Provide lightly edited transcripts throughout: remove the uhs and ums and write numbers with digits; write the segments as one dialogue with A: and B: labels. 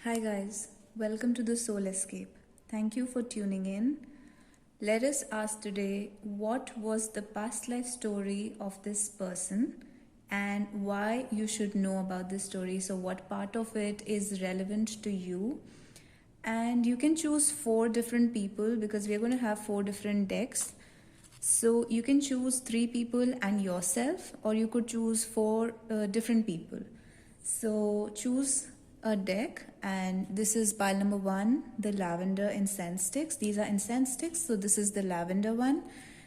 A: Hi, guys. Welcome to the Soul Escape. Thank you for tuning in. Let us ask today what was the past life story of this person and why you should know about this story. So, what part of it is relevant to you? And you can choose 4 different people because we are going to have 4 different decks. So, you can choose 3 people and yourself, or you could choose 4 different people. So, choose a deck, and this is pile number 1, the lavender incense sticks. These are incense sticks, so this is the lavender one.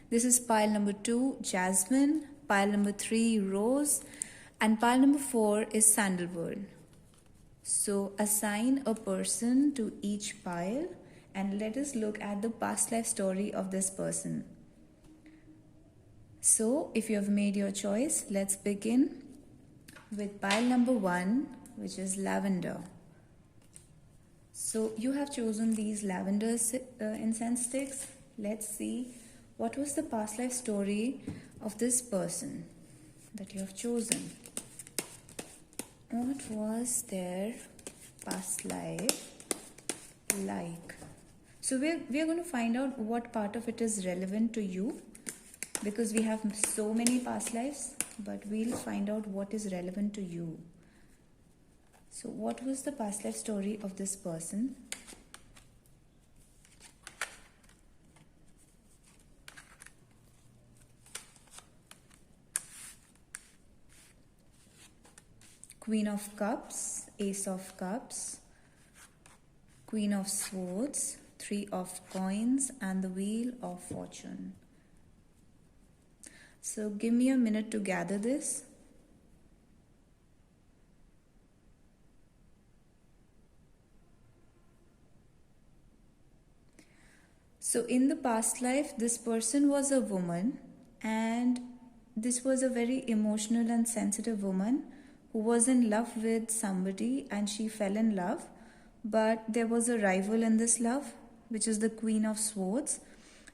A: This is pile number 2, jasmine. Pile number 3, rose. And pile number 4 is sandalwood. So assign a person to each pile and let us look at the past life story of this person. So if you have made your choice, let's begin with pile number 1, which is lavender. So you have chosen these lavender incense sticks. Let's see what was the past life story of this person that you have chosen. What was their past life like? So we're going to find out what part of it is relevant to you, because we have so many past lives, but we'll find out what is relevant to you. So what was the past life story of this person? Queen of Cups, Ace of Cups, Queen of Swords, 3 of Coins, and the Wheel of Fortune. So give me a minute to gather this. So in the past life, this person was a woman, and this was a very emotional and sensitive woman who was in love with somebody, and she fell in love, but there was a rival in this love, which is the Queen of Swords.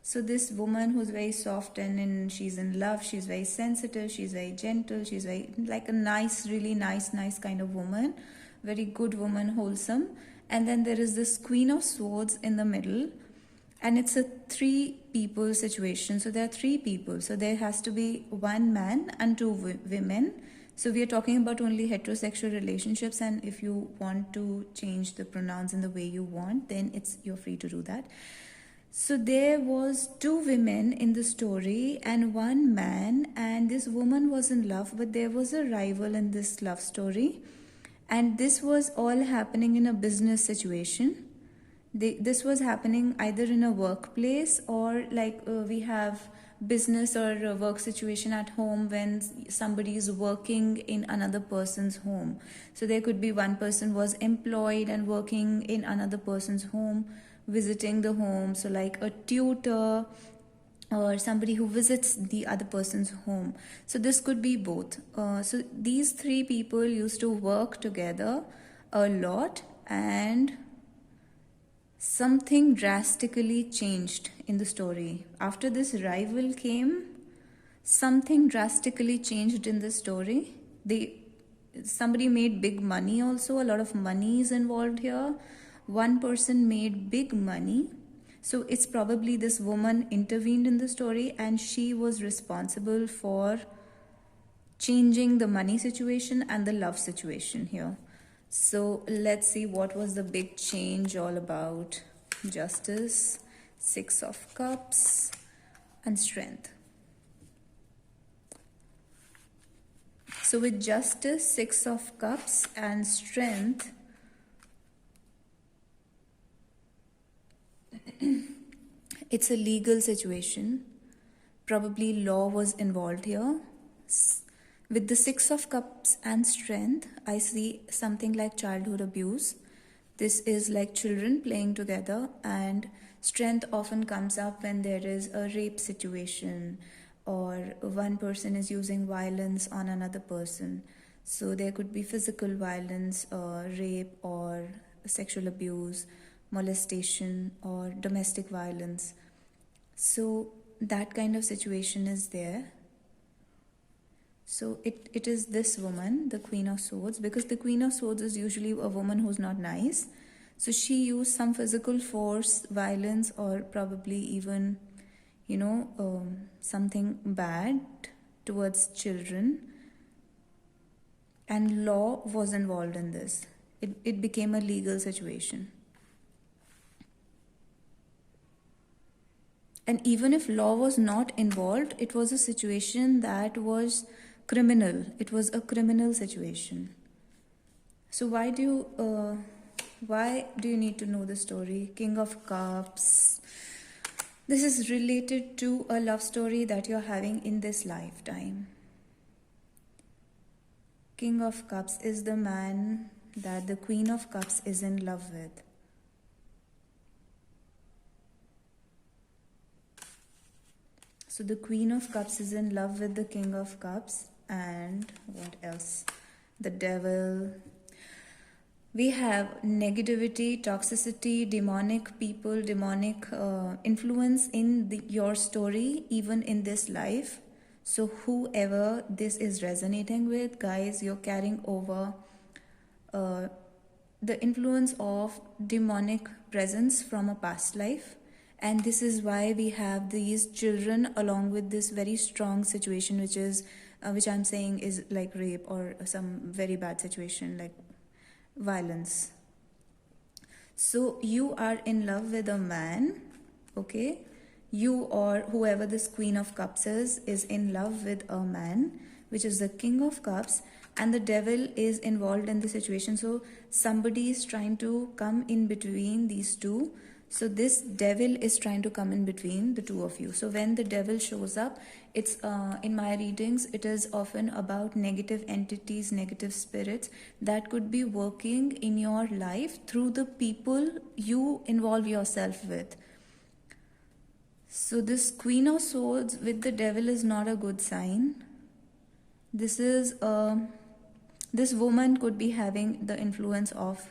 A: So this woman who's very soft and she's in love, she's very sensitive, she's very gentle, she's very like a nice, really nice kind of woman, very good woman, wholesome. And then there is this Queen of Swords in the middle, and it's a 3 people situation. So there are 3 people. So there has to be 1 man and 2 women. So we are talking about only heterosexual relationships, and if you want to change the pronouns in the way you want, then you're free to do that. So there was 2 women in the story and 1 man, and this woman was in love, but there was a rival in this love story, and this was all happening in a business situation. This was happening either in a workplace or we have business or a work situation at home when somebody is working in another person's home. So there could be one person was employed and working in another person's home, visiting the home. So like a tutor or somebody who visits the other person's home. So this could be both. So these 3 people used to work together a lot, and something drastically changed in the story. After this rival came, something drastically changed in the story. Somebody made big money also. A lot of money is involved here. One person made big money. So it's probably this woman intervened in the story, and she was responsible for changing the money situation and the love situation here. So let's see what was the big change all about. Justice, 6 of Cups, and Strength. So with Justice, 6 of Cups, and Strength, it's a legal situation. Probably law was involved here. With the 6 of Cups and Strength, I see something like childhood abuse. This is like children playing together, and Strength often comes up when there is a rape situation or one person is using violence on another person. So there could be physical violence, rape or sexual abuse, molestation or domestic violence. So that kind of situation is there. So it is this woman, the Queen of Swords, because the Queen of Swords is usually a woman who's not nice. So she used some physical force, violence, or probably even, something bad towards children. And law was involved in this. It became a legal situation. And even if law was not involved, it was a situation that was criminal. It was a criminal situation. So why do you need to know the story? King of Cups. This is related to a love story that you're having in this lifetime. King of Cups is the man that the Queen of Cups is in love with. So the Queen of Cups is in love with the King of Cups. And what else? The Devil. We have negativity, toxicity, demonic people, demonic influence in your story, even in this life. So whoever this is resonating with, guys, you're carrying over the influence of demonic presence from a past life. And this is why we have these children along with this very strong situation, which I'm saying is like rape or some very bad situation like violence. So you are in love with a man, okay? You or whoever this Queen of Cups is in love with a man, which is the King of Cups, and the devil is involved in the situation. So somebody is trying to come in between these two. So this devil is trying to come in between the two of you. So when the devil shows up, it's in my readings, it is often about negative entities, negative spirits that could be working in your life through the people you involve yourself with. So this Queen of Swords with the devil is not a good sign. This woman could be having the influence of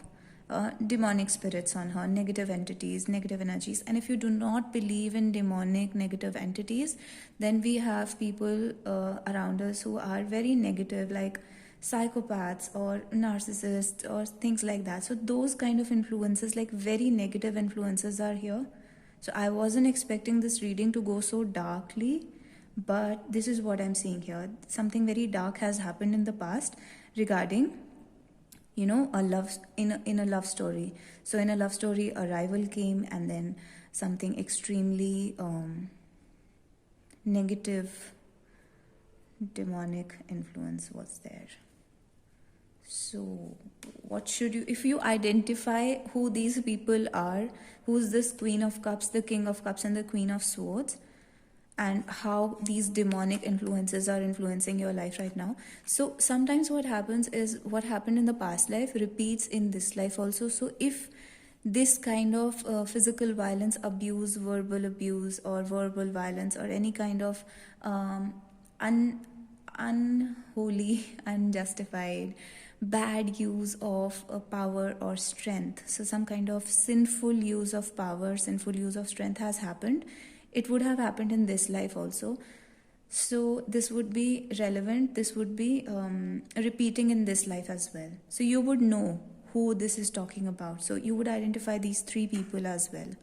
A: demonic spirits on her, negative entities, negative energies. And if you do not believe in demonic negative entities, then we have people around us who are very negative, like psychopaths or narcissists or things like that. So those kind of influences, like very negative influences, are here. So I wasn't expecting this reading to go so darkly, but this is what I'm seeing here. Something very dark has happened in the past regarding a love in a love story. So in a love story, a rival came, and then something extremely negative demonic influence was there. So what should you, if you identify who these people are, who's this Queen of Cups, the King of Cups, and the Queen of Swords, and how these demonic influences are influencing your life right now. So sometimes what happens is what happened in the past life repeats in this life also. So if this kind of physical violence, abuse, verbal abuse, or verbal violence, or any kind of unholy, unjustified, bad use of power or strength, so some kind of sinful use of power, sinful use of strength has happened, it would have happened in this life also. So this would be relevant, this would be repeating in this life as well. So you would know who this is talking about. So you would identify these three people as well.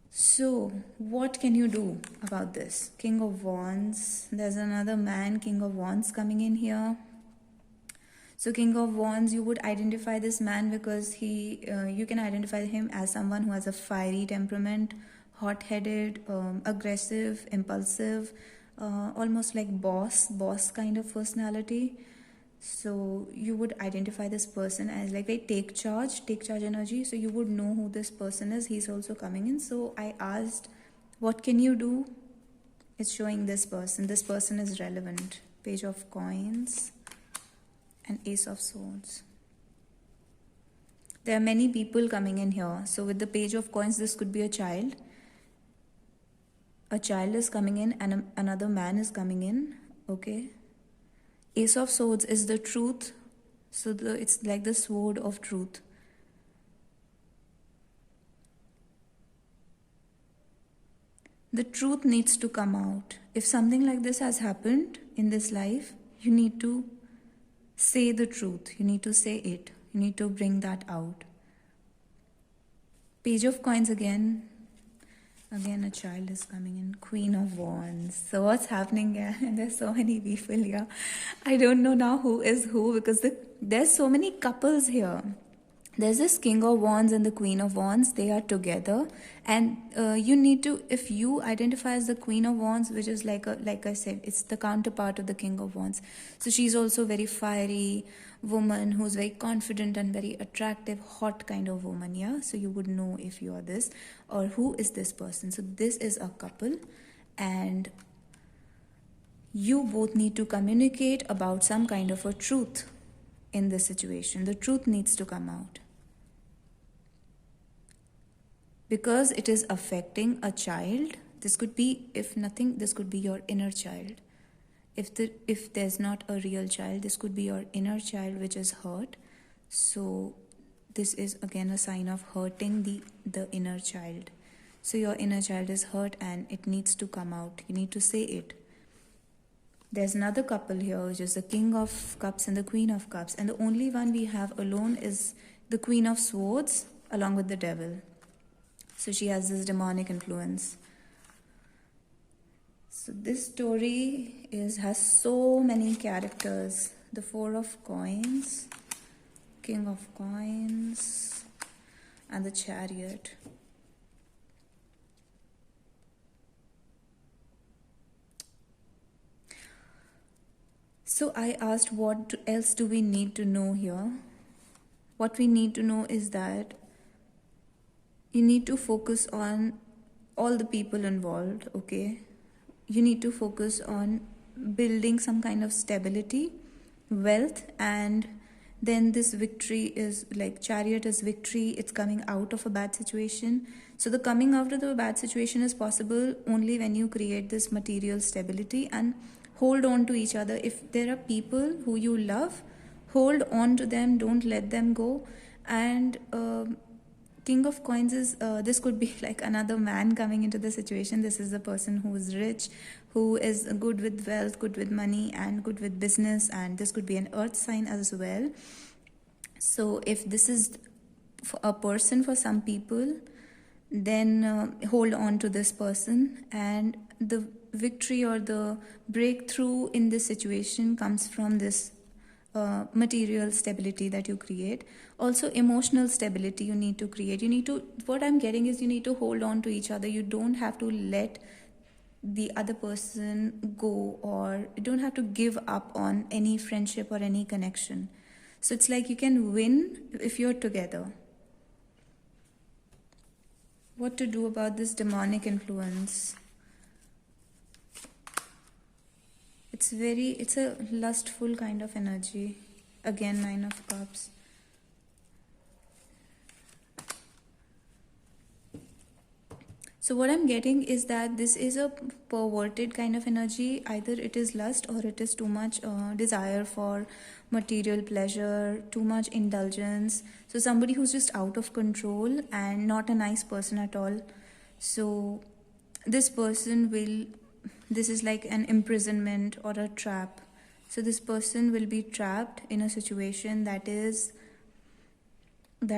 A: So what can you do about this? King of Wands, there's another man, King of Wands, coming in here. So King of Wands, you would identify this man because you can identify him as someone who has a fiery temperament, hot-headed, aggressive, impulsive, almost like boss kind of personality. So you would identify this person as like they take charge energy. So you would know who this person is. He's also coming in. So I asked, what can you do? It's showing this person. This person is relevant. Page of Coins and Ace of Swords. There are many people coming in here. So with the Page of Coins, this could be a child. A child is coming in and another man is coming in. Okay. Ace of Swords is the truth. So it's like the sword of truth. the truth needs to come out. If something like this has happened in this life, you need to say the truth. You need to say it. You need to bring that out. Page of Coins again. Again, a child is coming in. Queen of Wands. So what's happening here? There's so many people here. I don't know now who is who, because there's so many couples here. There's this King of Wands and the Queen of Wands. They are together, and you need to, if you identify as the Queen of Wands, which is like I said, it's the counterpart of the King of Wands. So she's also very fiery woman who's very confident and very attractive, hot kind of woman. Yeah, so you would know if you are this or who is this person. So this is a couple, and you both need to communicate about some kind of a truth in this situation. The truth needs to come out, because it is affecting a child. This could be, if nothing, this could be your inner child. If there's not a real child, this could be your inner child which is hurt. So this is again a sign of hurting the inner child. So your inner child is hurt and it needs to come out. You need to say it. There's another couple here, which is the King of Cups and the Queen of Cups, and the only one we have alone is the Queen of Swords along with the Devil. So she has this demonic influence. So this story has so many characters. The Four of Coins, King of Coins, and the Chariot. So I asked, what else do we need to know here? What we need to know is that you need to focus on all the people involved, okay? You need to focus on building some kind of stability, wealth, and then this victory is like Chariot is victory. It's coming out of a bad situation. So the coming out of the bad situation is possible only when you create this material stability and hold on to each other. If there are people who you love, hold on to them, don't let them go. And King of Coins is, this could be like another man coming into the situation. This is the person who is rich, who is good with wealth, good with money, and good with business. And this could be an earth sign as well. So if this is a person for some people, then hold on to this person, and the victory or the breakthrough in this situation comes from this material stability that you create. Also emotional stability you need to create. What I'm getting is you need to hold on to each other. You don't have to let the other person go, or you don't have to give up on any friendship or any connection. So it's like you can win if you're together. What to do about this demonic influence? It's a lustful kind of energy. Again, Nine of Cups. So what I'm getting is that this is a perverted kind of energy. Either it is lust or it is too much desire for material pleasure, too much indulgence. So somebody who's just out of control and not a nice person at all. So this is like an imprisonment or a trap. So this person will be trapped in a situation that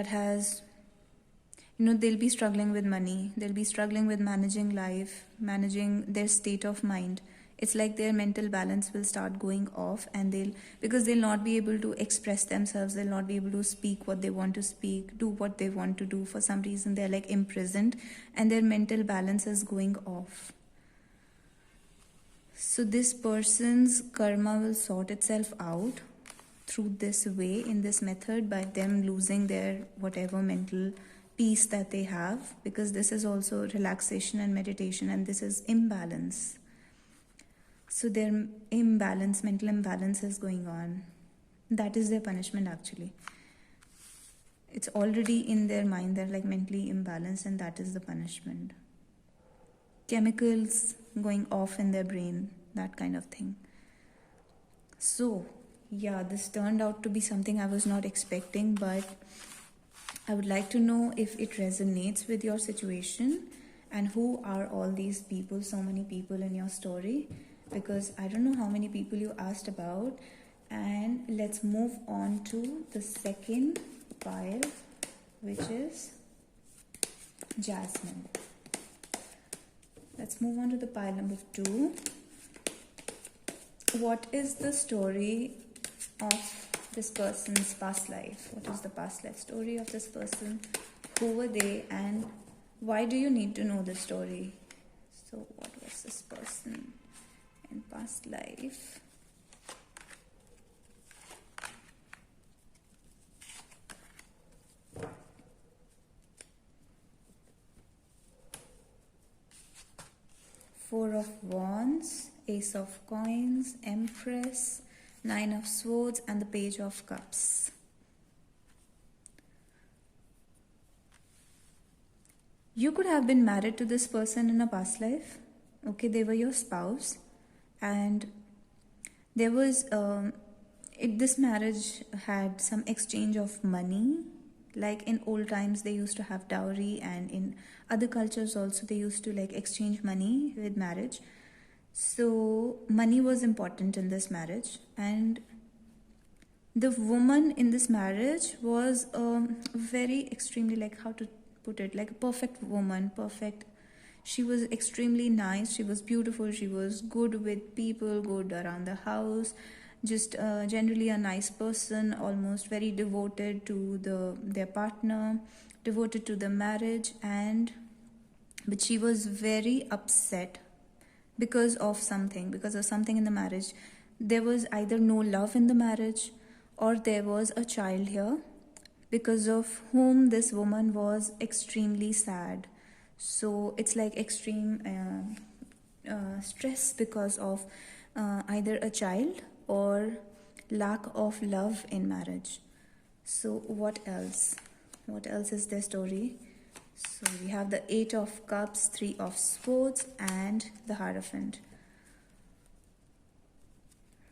A: has, they'll be struggling with money, they'll be struggling with managing life, managing their state of mind. It's like their mental balance will start going off, and because they'll not be able to express themselves, they'll not be able to speak what they want to speak, do what they want to do. For some reason they're like imprisoned and their mental balance is going off. So this person's karma will sort itself out through this way, in this method, by them losing their whatever mental peace that they have, because this is also relaxation and meditation, and this is imbalance. So their mental imbalance is going on. That is their punishment actually. It's already in their mind, they're like mentally imbalanced, and that is the punishment. Chemicals going off in their brain, that kind of thing. So yeah, this turned out to be something I was not expecting, but I would like to know if it resonates with your situation, and who are all these people, so many people in your story, because I don't know how many people you asked about. And let's move on to the second pile, which is Jasmine. Let's move on to the pile number 2. What is the story of this person's past life? What is the past life story of this person? Who were they, and why do you need to know the story? So what was this person in past life? Four of Wands, Ace of Coins, Empress, Nine of Swords, and the Page of Cups. You could have been married to this person in a past life. Okay, they were your spouse, and there was this marriage had some exchange of money. Like in old times, they used to have dowry, and in other cultures also they used to like exchange money with marriage. So money was important in this marriage, and the woman in this marriage was very extremely, like, how to put it, like a perfect woman, perfect. She was extremely nice, she was beautiful, she was good with people, good around the house, just generally a nice person, almost very devoted to their partner, devoted to the marriage. And but she was very upset because of something in the marriage. There was either no love in the marriage, or there was a child here, because of whom this woman was extremely sad. So it's like extreme stress because of either a child or lack of love in marriage. So what else is their story? So we have the Eight of Cups, Three of Swords, and the Hierophant.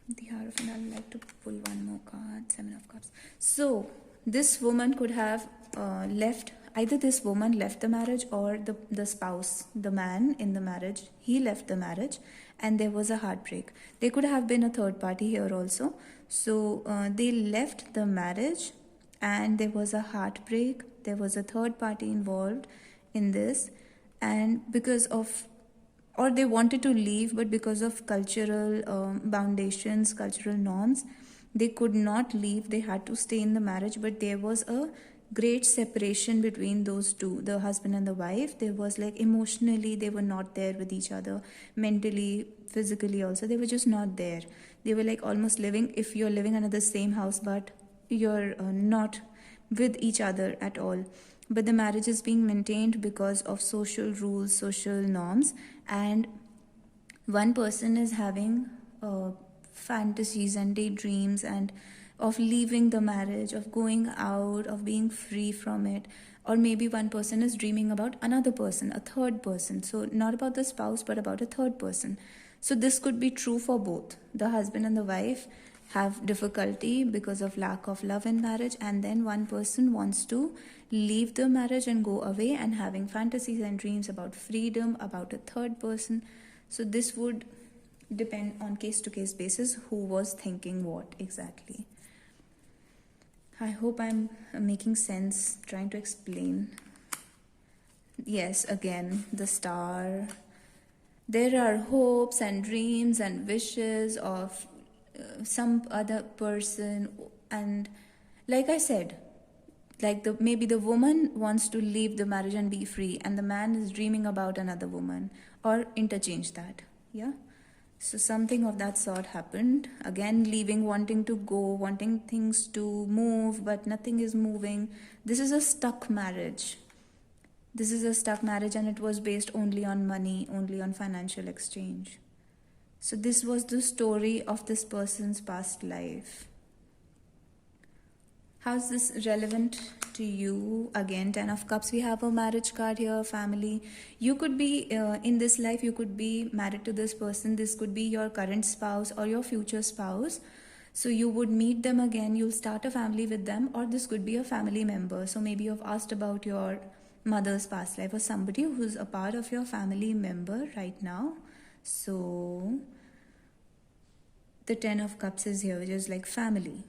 A: The Hierophant, I would like to pull one more card. Seven of Cups. So this woman could have left, either this woman left the marriage, or the spouse, the man in the marriage, he left the marriage, and there was a heartbreak. There could have been a third party here also. So they left the marriage, and there was a heartbreak. There was a third party involved in this, and because of, or they wanted to leave, but because of cultural foundations, cultural norms, they could not leave. They had to stay in the marriage. But there was a great separation between those two, the husband and the wife. There was like emotionally, they were not there with each other, mentally, physically also, they were just not there. They were like almost living, if you're living under the same house, but you're not with each other at all. But the marriage is being maintained because of social rules, social norms, and one person is having fantasies and daydreams and of leaving the marriage, of going out, of being free from it. Or maybe one person is dreaming about another person, a third person. So not about the spouse, but about a third person. So this could be true for both. The husband and the wife have difficulty because of lack of love in marriage, and then one person wants to leave the marriage and go away, and having fantasies and dreams about freedom, about a third person. So this would depend on case to case basis who was thinking what exactly. I hope I'm making sense, trying to explain. Yes, again, the Star. There are hopes and dreams and wishes of some other person, and like I said, like maybe the woman wants to leave the marriage and be free, and the man is dreaming about another woman, or interchange that. Yeah, so something of that sort happened. Again, leaving, wanting to go, wanting things to move, but nothing is moving. This is a stuck marriage. And it was based only on money, only on financial exchange. So this was the story of this person's past life. How's this relevant to you? Again, 10 of Cups, we have a marriage card here, family. You could be, in this life, you could be married to this person. This could be your current spouse or your future spouse. So you would meet them again, you'll start a family with them, or this could be a family member. So maybe you've asked about your mother's past life, or somebody who's a part of your family member right now. So the 10 of cups is here, which is like family.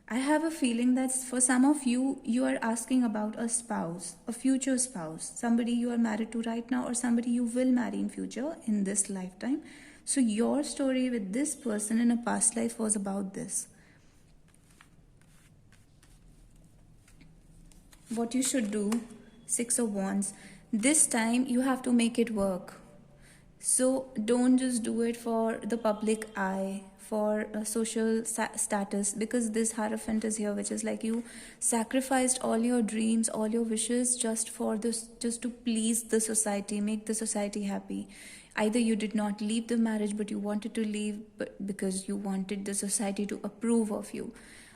A: I have a feeling that for some of you, you are asking about a spouse, a future spouse, somebody you are married to right now, or somebody you will marry in future in this lifetime. So your story with this person in a past life was about this. What you should do, 6 of wands, this time you have to make it work. So don't just do it for the public eye, for social status, because this Hierophant is here, which is like you sacrificed all your dreams, all your wishes just for this, just to please the society, make the society happy. Either you did not leave the marriage, but you wanted to leave because you wanted the society to approve of you,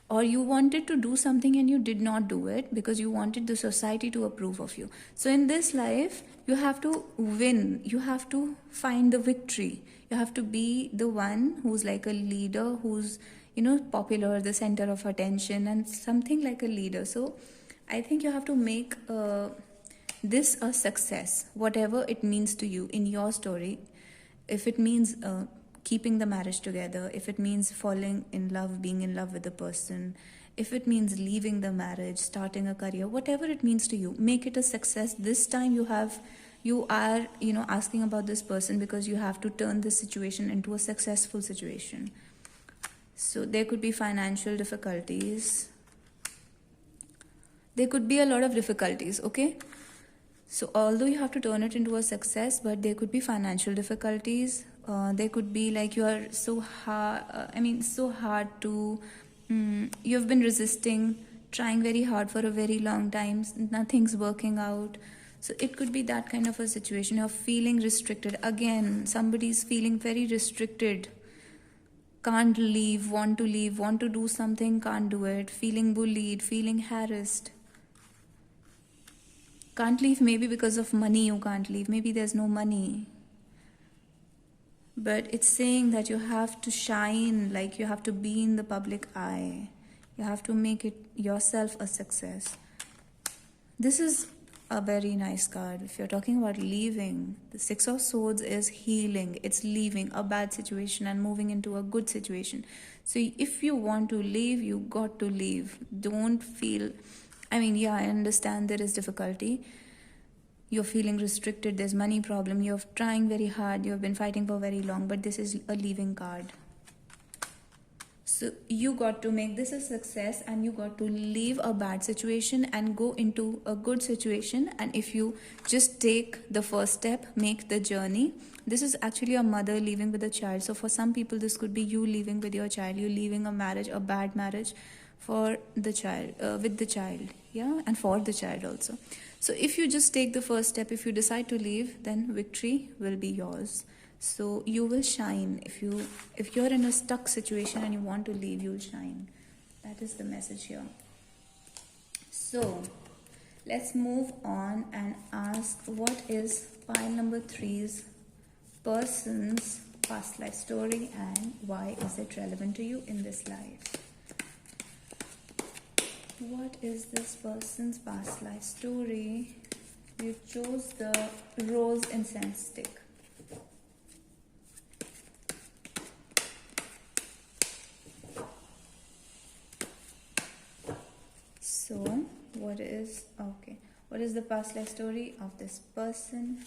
A: or you wanted to do something and you did not do it because you wanted the society to approve of you. So in this life, you have to win, you have to find the victory, you have to be the one who's like a leader, who's, you know, popular, the center of attention, and something like a leader. So I think you have to make this a success, whatever it means to you in your story. If it means keeping the marriage together, if it means falling in love, being in love with the person, if it means leaving the marriage, starting a career, whatever it means to you, make it a success. This time you are, you know, asking about this person because you have to turn this situation into a successful situation. So there could be financial difficulties, there could be a lot of difficulties, okay? So although you have to turn it into a success, but there could be financial difficulties. There could be like you are so hard, so hard to, you have been resisting, trying very hard for a very long time, nothing's working out. So it could be that kind of a situation. You're feeling restricted. Again, somebody's feeling very restricted. Can't leave, want to do something, can't do it. Feeling bullied, feeling harassed. Can't leave, maybe because of money you can't leave. Maybe there's no money. But it's saying that you have to shine, like you have to be in the public eye. You have to make it yourself a success. This is a very nice card. If you're talking about leaving, the 6 of Swords is healing. It's leaving a bad situation and moving into a good situation. So if you want to leave, you got to leave. Don't feel, I understand there is difficulty. You're feeling restricted, there's money problem, you're trying very hard, you've been fighting for very long, but this is a leaving card. So you got to make this a success, and you got to leave a bad situation and go into a good situation. And if you just take the first step, make the journey. This is actually a mother leaving with a child. So for some people, this could be you leaving with your child, you leaving a marriage, a bad marriage for the child, with the child, yeah, and for the child also. So if you just take the first step, if you decide to leave, then victory will be yours. So you will shine. If you're in a stuck situation and you want to leave, you'll shine. That is the message here. So let's move on and ask, what is pile number 3's person's past life story, and why is it relevant to you in this life? What is this person's past life story? You chose the rose incense stick. So, what is the past life story of this person?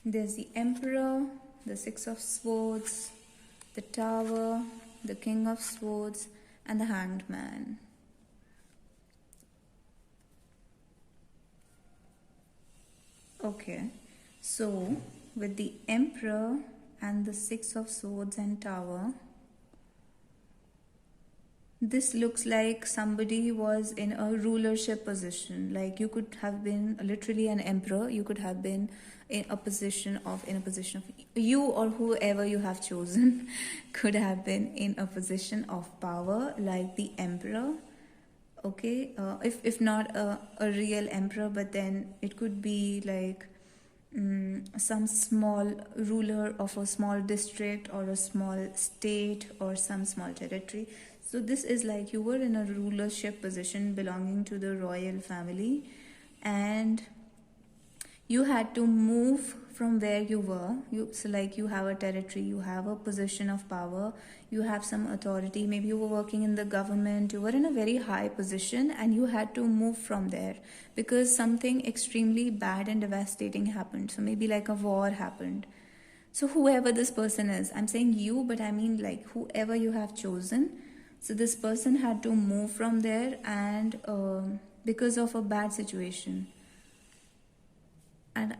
A: There's the Emperor, the 6 of Swords, the Tower, the King of Swords, and the Hanged Man. Okay, so with the Emperor and the 6 of Swords and Tower, this looks like somebody was in a rulership position. Like you could have been literally an emperor, you could have been in a position of you, or whoever you have chosen could have been in a position of power, like the emperor. Okay, if not a real emperor, but then it could be like some small ruler of a small district or a small state or some small territory. So this is like you were in a rulership position belonging to the royal family, and you had to move from where you were. So like you have a territory, you have a position of power, you have some authority, maybe you were working in the government, you were in a very high position, and you had to move from there because something extremely bad and devastating happened. So maybe like a war happened. So whoever this person is, I'm saying you, but I mean like whoever you have chosen. So this person had to move from there, and because of a bad situation. And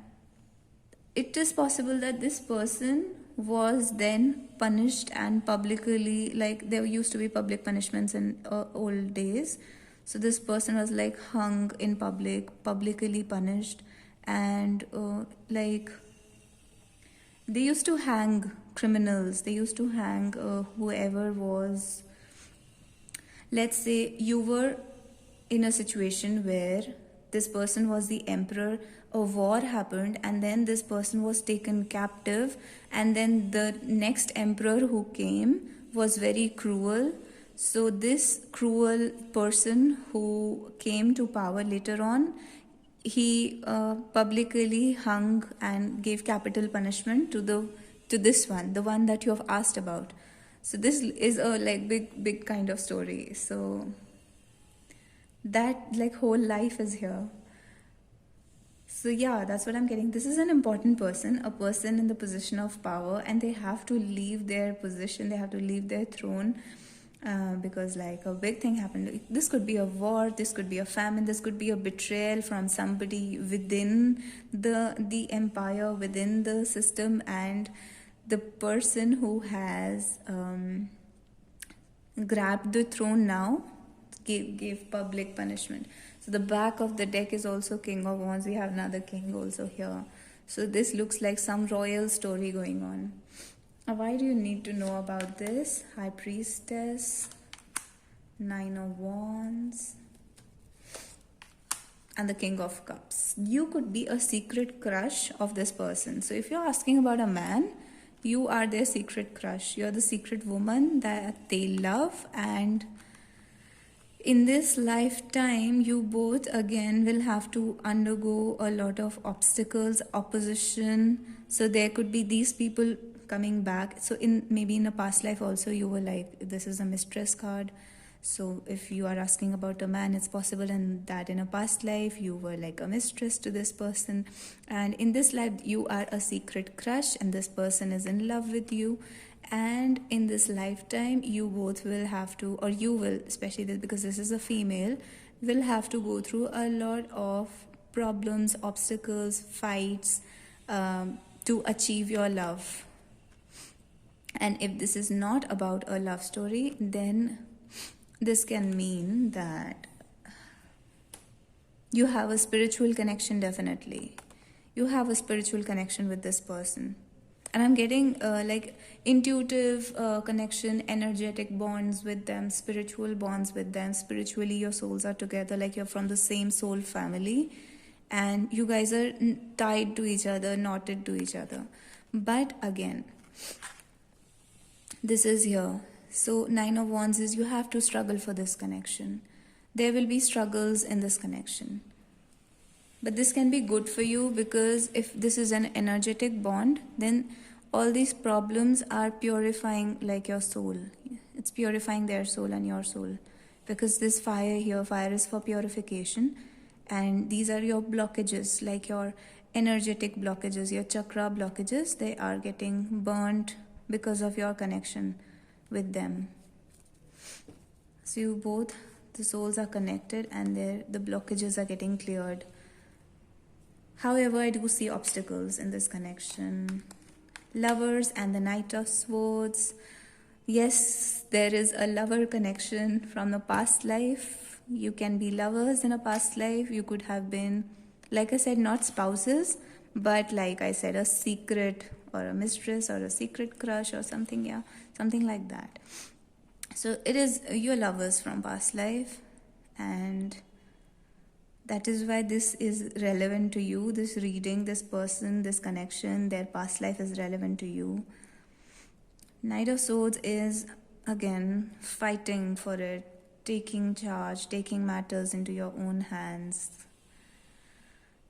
A: it is possible that this person was then punished and publicly, like there used to be public punishments in old days. So this person was like hung in public, publicly punished, and like they used to hang criminals, they used to hang whoever was, let's say you were in a situation where this person was the emperor, a war happened, and then this person was taken captive, and then the next emperor who came was very cruel. So this cruel person who came to power later on, he publicly hung and gave capital punishment to this one, the one that you have asked about. So this is a like big kind of story. So that like whole life is here. So yeah, that's what I'm getting. This is an important person, a person in the position of power, and they have to leave their position, they have to leave their throne, because like a big thing happened. This could be a war, this could be a famine, this could be a betrayal from somebody within the empire, within the system, and the person who has grabbed the throne now gave public punishment. So the back of the deck is also King of Wands. We have another king also here. So this looks like some royal story going on. Why do you need to know about this? High Priestess, Nine of Wands, and the King of Cups. You could be a secret crush of this person. So if you're asking about a man, you are their secret crush. You're the secret woman that they love, and in this lifetime, you both again will have to undergo a lot of obstacles, opposition. So there could be these people coming back. So in maybe in a past life also you were like, this is a mistress card. So if you are asking about a man, it's possible and that in a past life you were like a mistress to this person, and in this life you are a secret crush and this person is in love with you. And in this lifetime you both will have to, or you will, especially this, because this is a female, will have to go through a lot of problems, obstacles, fights, to achieve your love. And if this is not about a love story, then this can mean that you have a spiritual connection. Definitely you have a spiritual connection with this person, and I'm getting like intuitive connection, energetic bonds with them, spiritual bonds with them. Spiritually your souls are together, like you're from the same soul family, and you guys are tied to each other, knotted to each other. But again, this is here. So Nine of Wands is you have to struggle for this connection. There will be struggles in this connection, but this can be good for you, because if this is an energetic bond, then all these problems are purifying like your soul. It's purifying their soul and your soul, because this fire here, fire is for purification, and these are your blockages, like your energetic blockages, your chakra blockages. They are getting burnt because of your connection with them. So you both, the souls are connected, and the blockages are getting cleared. However, I do see obstacles in this connection. Lovers and the Knight of Swords. Yes, there is a lover connection from the past life. You can be lovers in a past life. You could have been, like I said, not spouses, but like I said, a secret or a mistress or a secret crush or something. Yeah, something like that. So it is your lovers from past life, and That is why this is relevant to you. This reading, this person, this connection, their past life is relevant to you. Knight of Swords is, again, fighting for it, taking charge, taking matters into your own hands.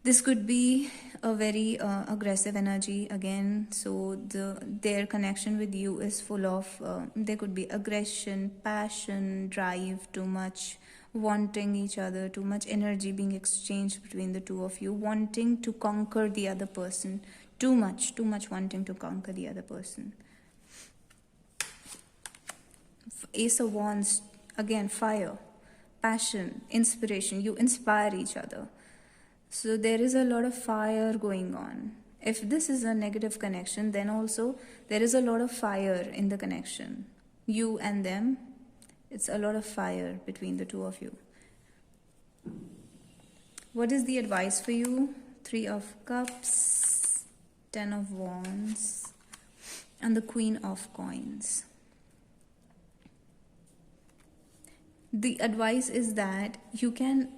A: This could be a very aggressive energy again. So their connection with you is full of, there could be aggression, passion, drive, too much wanting each other, too much energy being exchanged between the two of you, wanting to conquer the other person, too much wanting to conquer the other person. Ace of Wands, again, fire, passion, inspiration. You inspire each other. So there is a lot of fire going on. If this is a negative connection, then also there is a lot of fire in the connection. You and them, it's a lot of fire between the two of you. What is the advice for you? 3 of Cups, 10 of Wands, and the Queen of Coins. The advice is that you can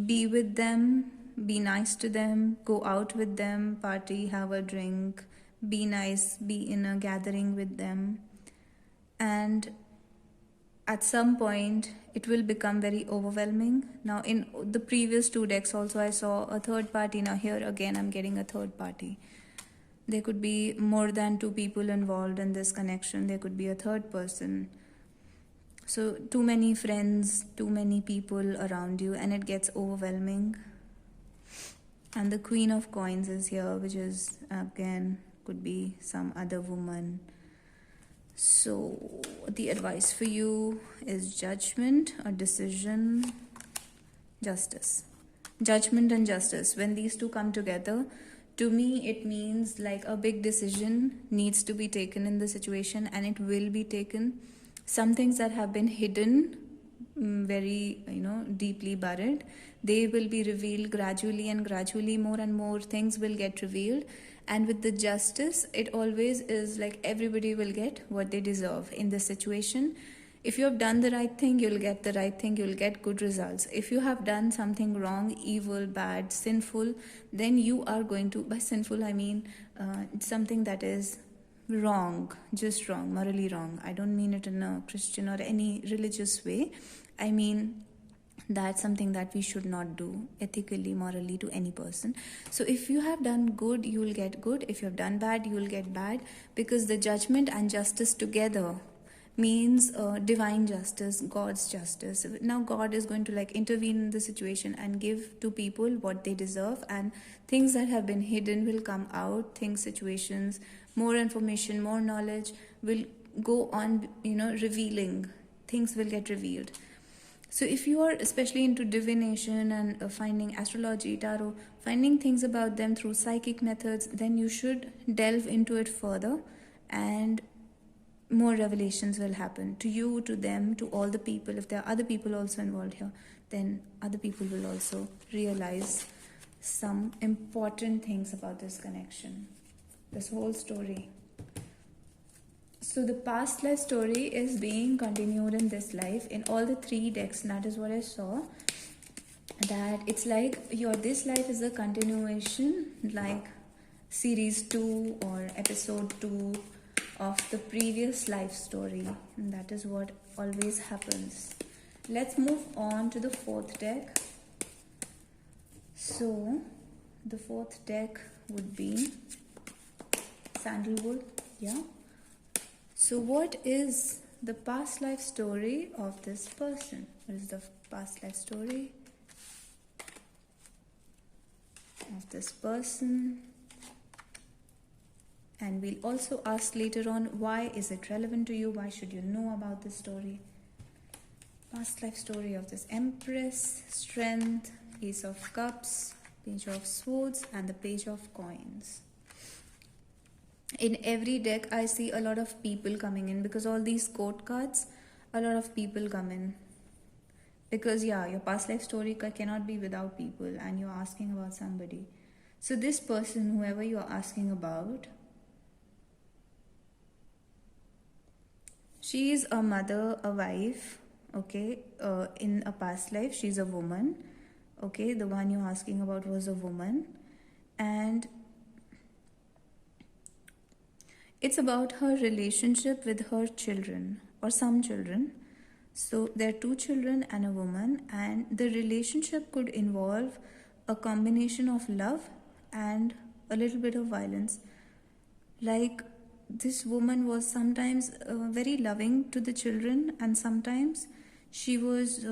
A: be with them, be nice to them, go out with them, party, have a drink, be nice, be in a gathering with them. And at some point, it will become very overwhelming. Now, in the previous 2 decks also, I saw a third party. Now here again, I'm getting a third party. There could be more than 2 people involved in this connection. There could be a third person. So too many friends, too many people around you, and it gets overwhelming. And the Queen of Coins is here, which is, again, could be some other woman. So the advice for you is judgment, a decision, justice. Judgment and justice. When these two come together, to me, it means like a big decision needs to be taken in the situation, and it will be taken. Some things that have been hidden, very, deeply buried, they will be revealed gradually, and gradually more and more things will get revealed. And with the justice, it always is like everybody will get what they deserve in this situation. If you have done the right thing, you'll get the right thing, you'll get good results. If you have done something wrong, evil, bad, sinful, then you are going to, by sinful I mean something that is wrong, just wrong, morally wrong. I don't mean it in a Christian or any religious way. I mean that's something that we should not do ethically, morally, to any person. So if you have done good, you will get good. If you have done bad, you will get bad, because the judgment and justice together means divine justice, God's justice. Now God is going to intervene in the situation and give to people what they deserve, and things that have been hidden will come out. Things, situations, more information, more knowledge will go on, revealing. Things will get revealed. So if you are especially into divination and finding astrology, tarot, finding things about them through psychic methods, then you should delve into it further, and more revelations will happen to you, to them, to all the people. If there are other people also involved here, then other people will also realize some important things about this connection, this whole story. So the past life story is being continued in this life in all the 3 decks. That is what I saw. That it's like this life is a continuation, like series 2 or episode 2 of the previous life story. And that is what always happens. Let's move on to the 4th deck. So the 4th deck would be Sandalwood. Yeah. So what is the past life story of this person? What is the past life story of this person? And we'll also ask later on, why is it relevant to you? Why should you know about this story? Past life story of this Empress, Strength, Ace of Cups, Page of Swords, and the Page of Coins. In every deck, I see a lot of people coming in, because all these court cards, a lot of people come in. Because your past life story cannot be without people, and you're asking about somebody. So this person, whoever you're asking about, she is a mother, a wife, okay? In a past life, she's a woman. Okay, the one you're asking about was a woman, and it's about her relationship with her children or some children. So there are two children and a woman, and the relationship could involve a combination of love and a little bit of violence. Like, this woman was sometimes very loving to the children, and sometimes she was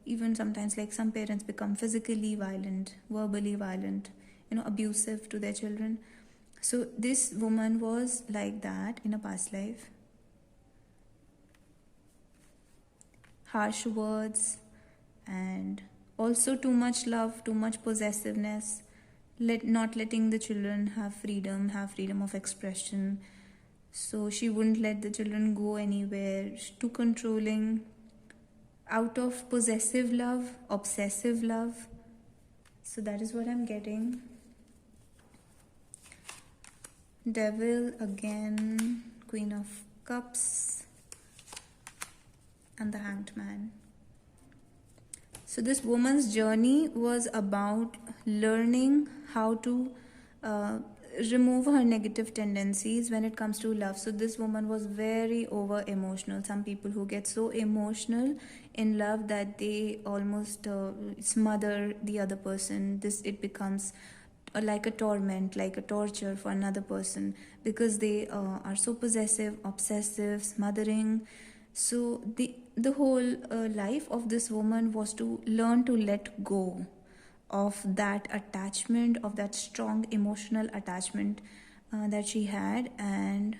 A: even sometimes, like, some parents become physically violent, verbally violent, abusive to their children. So this woman was like that in a past life. Harsh words, and also too much love, too much possessiveness, not letting the children have freedom of expression. So she wouldn't let the children go anywhere. Too controlling, out of possessive love, obsessive love. So that is what I'm getting. Devil again, Queen of Cups, and the Hanged Man. So this woman's journey was about learning how to remove her negative tendencies when it comes to love. So this woman was very over emotional. Some people who get so emotional in love that they almost smother the other person. It becomes like a torment, like a torture for another person, because they are so possessive, obsessive, smothering. So the whole life of this woman was to learn to let go of that attachment, of that strong emotional attachment that she had, and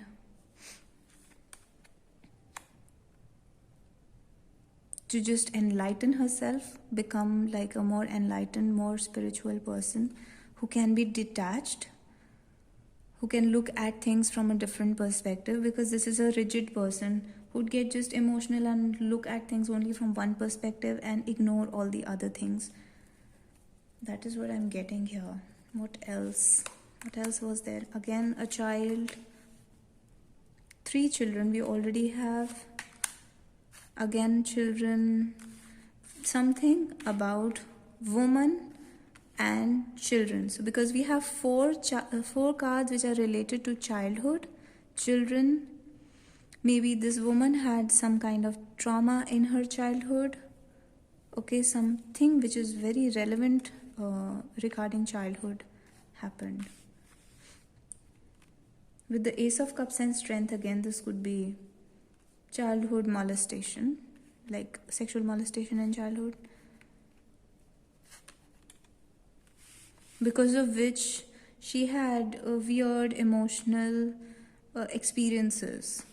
A: to just enlighten herself, become like a more enlightened, more spiritual person who can be detached, who can look at things from a different perspective, because this is a rigid person who'd get just emotional and look at things only from one perspective and ignore all the other things. That is what I'm getting here. What else? What else was there? Again, a child. 3 children we already have. Again, children. Something about woman and children. So because we have four cards which are related to childhood, children, maybe this woman had some kind of trauma in her childhood. Okay, something which is very relevant regarding childhood happened. With the Ace of Cups and Strength, again, this could be childhood molestation, like sexual molestation in childhood, because of which she had weird emotional experiences.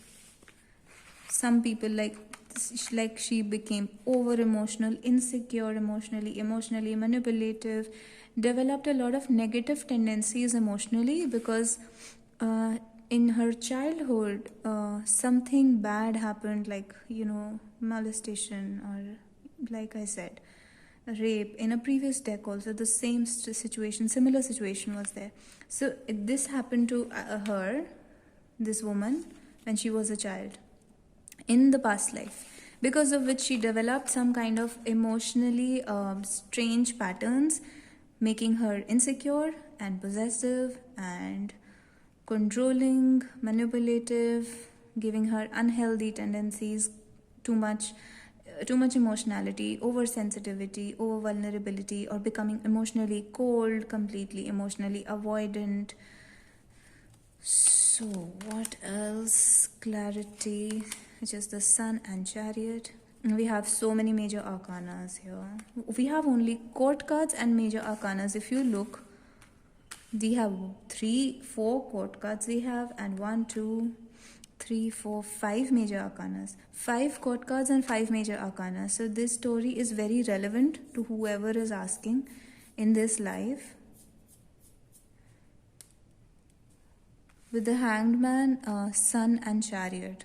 A: Some people, like she became over emotional, insecure emotionally manipulative, developed a lot of negative tendencies emotionally, because in her childhood something bad happened, like molestation, or like I said, rape. In a previous deck also the same similar situation was there. So this happened to her, this woman, when she was a child in the past life, because of which she developed some kind of emotionally strange patterns, making her insecure and possessive and controlling, manipulative, giving her unhealthy tendencies, too much emotionality, oversensitivity, over vulnerability, or becoming emotionally cold, completely emotionally avoidant. So what else? Clarity, which is the Sun and Chariot. We have so many major arcanas here. We have only court cards and major arcanas. If you look, we have 4 court cards we have, and 1, 2, 3, 4, 5 major arcanas. 5 court cards and 5 major arcanas. So this story is very relevant to whoever is asking in this life. With the Hanged Man, Sun and Chariot.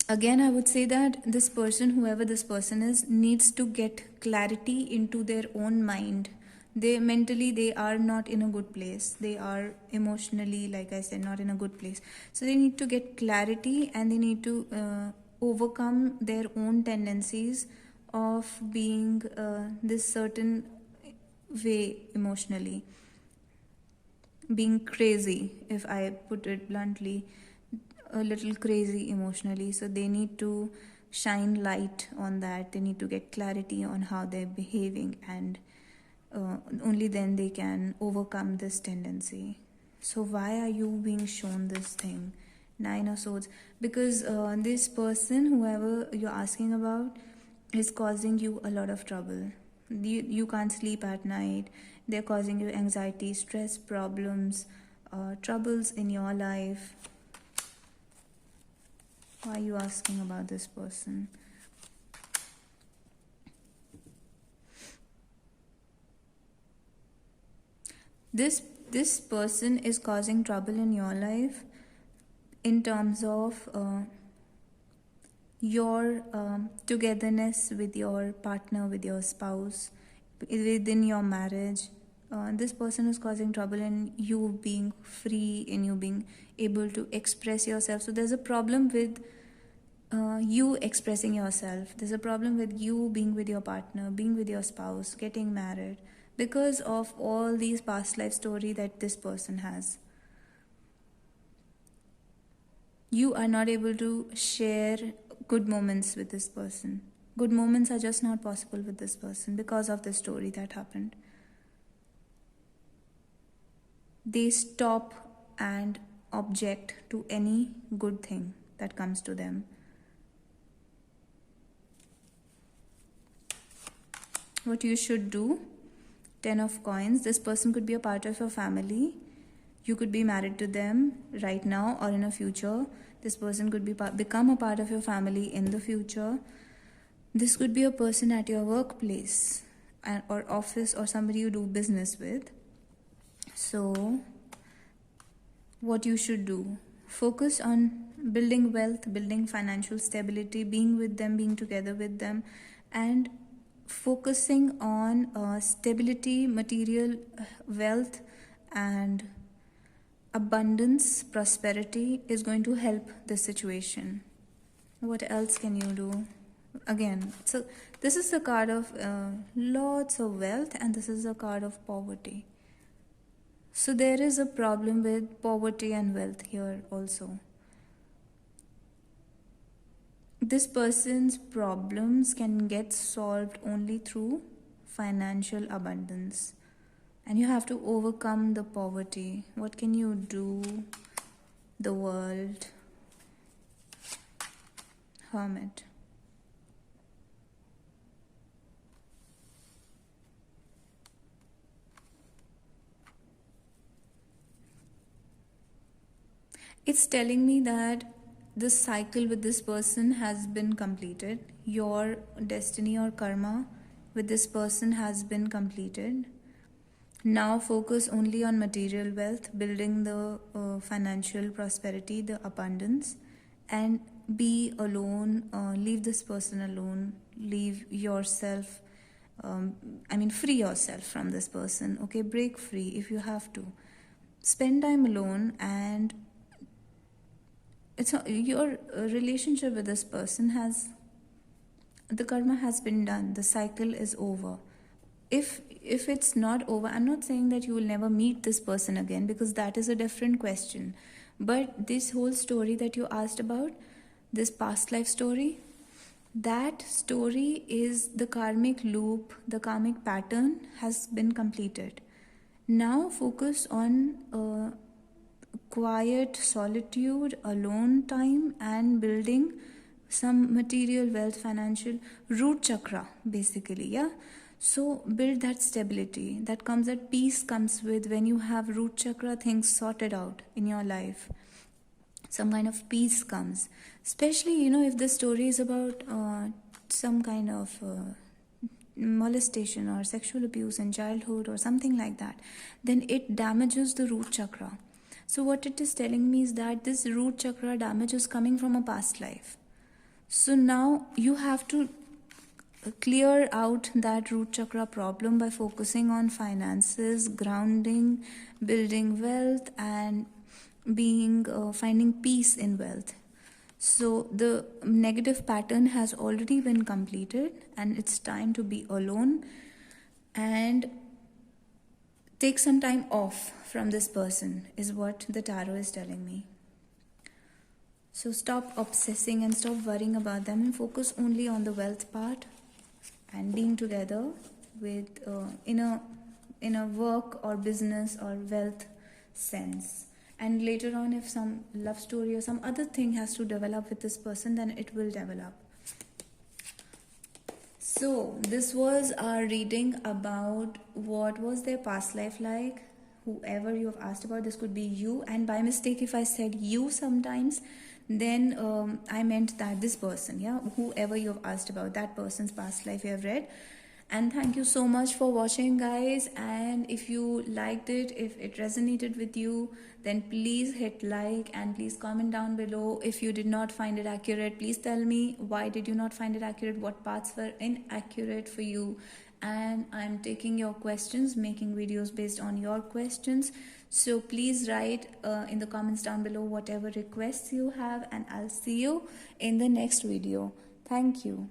A: Again, I would say that this person, whoever this person is, needs to get clarity into their own mind. They are not in a good place. They are emotionally, like I said, not in a good place. So they need to get clarity, and they need to overcome their own tendencies of being this certain way emotionally, being crazy, if I put it bluntly, a little crazy emotionally. So they need to shine light on that. They need to get clarity on how they're behaving, and only then they can overcome this tendency. So why are you being shown this thing? Nine of Swords. Because this person, whoever you're asking about, is causing you a lot of trouble. You can't sleep at night. They're causing you anxiety, stress, problems, troubles in your life. Why are you asking about this person? This person is causing trouble in your life in terms of your togetherness with your partner, with your spouse, within your marriage. This person is causing trouble in you being free, in you being able to express yourself. So there's a problem with you expressing yourself. There's a problem with you being with your partner, being with your spouse, getting married, because of all these past life story that this person has. You are not able to share good moments with this person. Good moments are just not possible with this person because of the story that happened. They stop and object to any good thing that comes to them. What you should do, 10 of coins, this person could be a part of your family. You could be married to them right now or in the future. This person could become a part of your family in the future. This could be a person at your workplace or office, or somebody you do business with. So what you should do, focus on building wealth, building financial stability, being with them, being together with them, and focusing on stability, material wealth, and abundance, prosperity is going to help this situation. What else can you do? Again, so this is the card of lots of wealth, and this is a card of poverty. So there is a problem with poverty and wealth here also. This person's problems can get solved only through financial abundance, and you have to overcome the poverty. What can you do? The World, Hermit. It's telling me that this cycle with this person has been completed. Your destiny or karma with this person has been completed. Now focus only on material wealth, building the financial prosperity, the abundance, and be alone. Leave this person alone. Leave yourself. Free yourself from this person. Okay, break free if you have to. Spend time alone, and your relationship with this person the karma has been done. The cycle is over. If it's not over, I'm not saying that you will never meet this person again, because that is a different question. But this whole story that you asked about, this past life story, that story is the karmic loop, the karmic pattern has been completed. Now focus on quiet solitude, alone time, and building some material wealth, financial root chakra, basically. Yeah, so build that stability. That peace comes with when you have root chakra things sorted out in your life. Some kind of peace comes, especially if the story is about some kind of molestation or sexual abuse in childhood or something like that. Then it damages the root chakra. So what it is telling me is that this root chakra damage is coming from a past life. So now you have to clear out that root chakra problem by focusing on finances, grounding, building wealth, and finding peace in wealth. So the negative pattern has already been completed, and it's time to be alone and take some time off from this person, is what the tarot is telling me. So stop obsessing and stop worrying about them and focus only on the wealth part and being together with in a work or business or wealth sense. And later on, if some love story or some other thing has to develop with this person, then it will develop. So this was our reading about what was their past life like. Whoever you have asked about, this could be you, and by mistake if I said you sometimes, then I meant that this person, yeah, whoever you have asked about, that person's past life you have read. And thank you so much for watching, guys. And if you liked it, if it resonated with you, then please hit like and please comment down below. If you did not find it accurate, please tell me why did you not find it accurate, what parts were inaccurate for you. And I'm taking your questions, making videos based on your questions. So please write in the comments down below whatever requests you have, and I'll see you in the next video. Thank you.